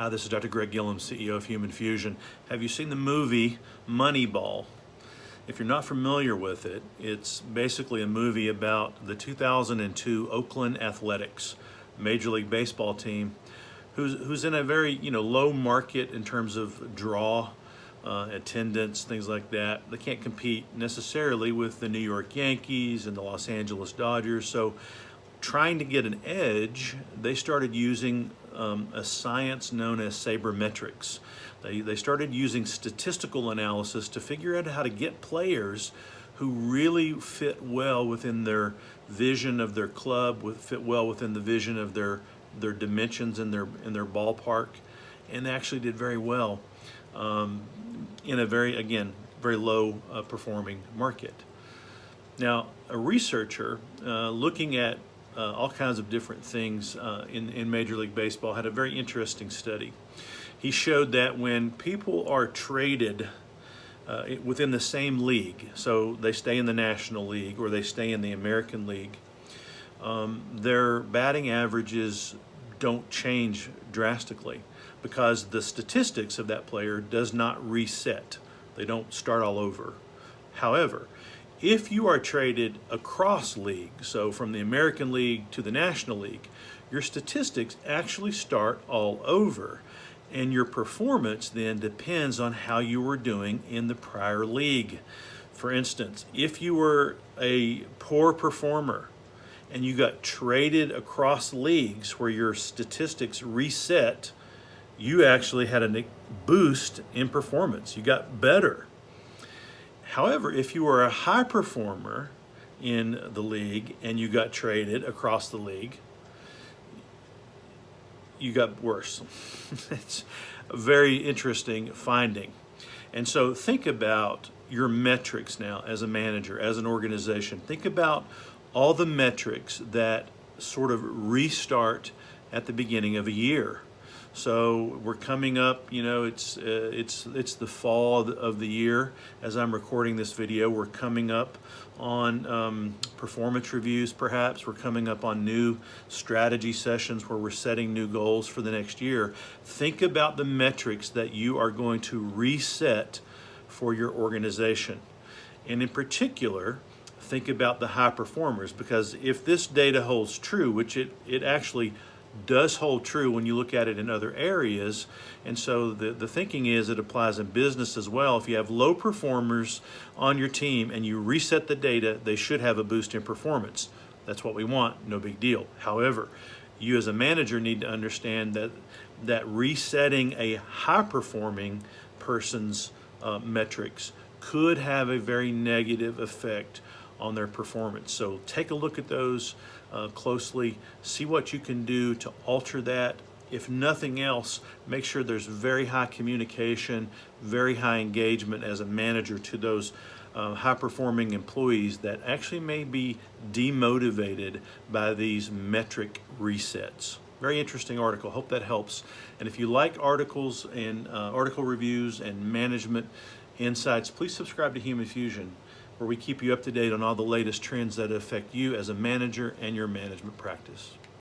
Hi, this is Dr. Greg Gillum, CEO of Human Fusion. Have you seen the movie Moneyball? If you're not familiar with it, it's basically a movie about the 2002 Oakland Athletics, Major League Baseball team, who's in a very low market in terms of draw, attendance, things like that. They can't compete necessarily with the New York Yankees and the Los Angeles Dodgers. So trying to get an edge, they started using a science known as sabermetrics. They started using statistical analysis to figure out how to get players who really fit well within their vision of their club, fit well within the vision of their dimensions in their ballpark, and they actually did very well in a very low performing market. Now, a researcher looking at all kinds of different things in Major League Baseball had a very interesting study. He showed that when people are traded within the same league, so they stay in the National League or they stay in the American League, their batting averages don't change drastically because the statistics of that player does not reset. They don't start all over. However, if you are traded across league, so from the American League to the National League, your statistics actually start all over. And your performance then depends on how you were doing in the prior league. For instance, if you were a poor performer and you got traded across leagues where your statistics reset, you actually had a boost in performance. You got better. However, if you were a high performer in the league and you got traded across the league, you got worse. It's a very interesting finding. And so think about your metrics now as a manager, as an organization. Think about all the metrics that sort of restart at the beginning of a year. So we're coming up, it's the fall of the year. As I'm recording this video, we're coming up on performance reviews perhaps. We're coming up on new strategy sessions where we're setting new goals for the next year. Think about the metrics that you are going to reset for your organization. And in particular, think about the high performers, because if this data holds true, which it actually does hold true when you look at it in other areas, and so the thinking is it applies in business as well. If you have low performers on your team and you reset the data, they should have a boost in performance. That's what we want, no big deal. However, you as a manager need to understand that resetting a high performing person's metrics could have a very negative effect on their performance. So take a look at those closely, see what you can do to alter that. If nothing else, make sure there's very high communication, very high engagement as a manager to those high-performing employees that actually may be demotivated by these metric resets. Very interesting article. Hope that helps. And if you like articles and article reviews and management insights, please subscribe to Human Fusion, where we keep you up to date on all the latest trends that affect you as a manager and your management practice.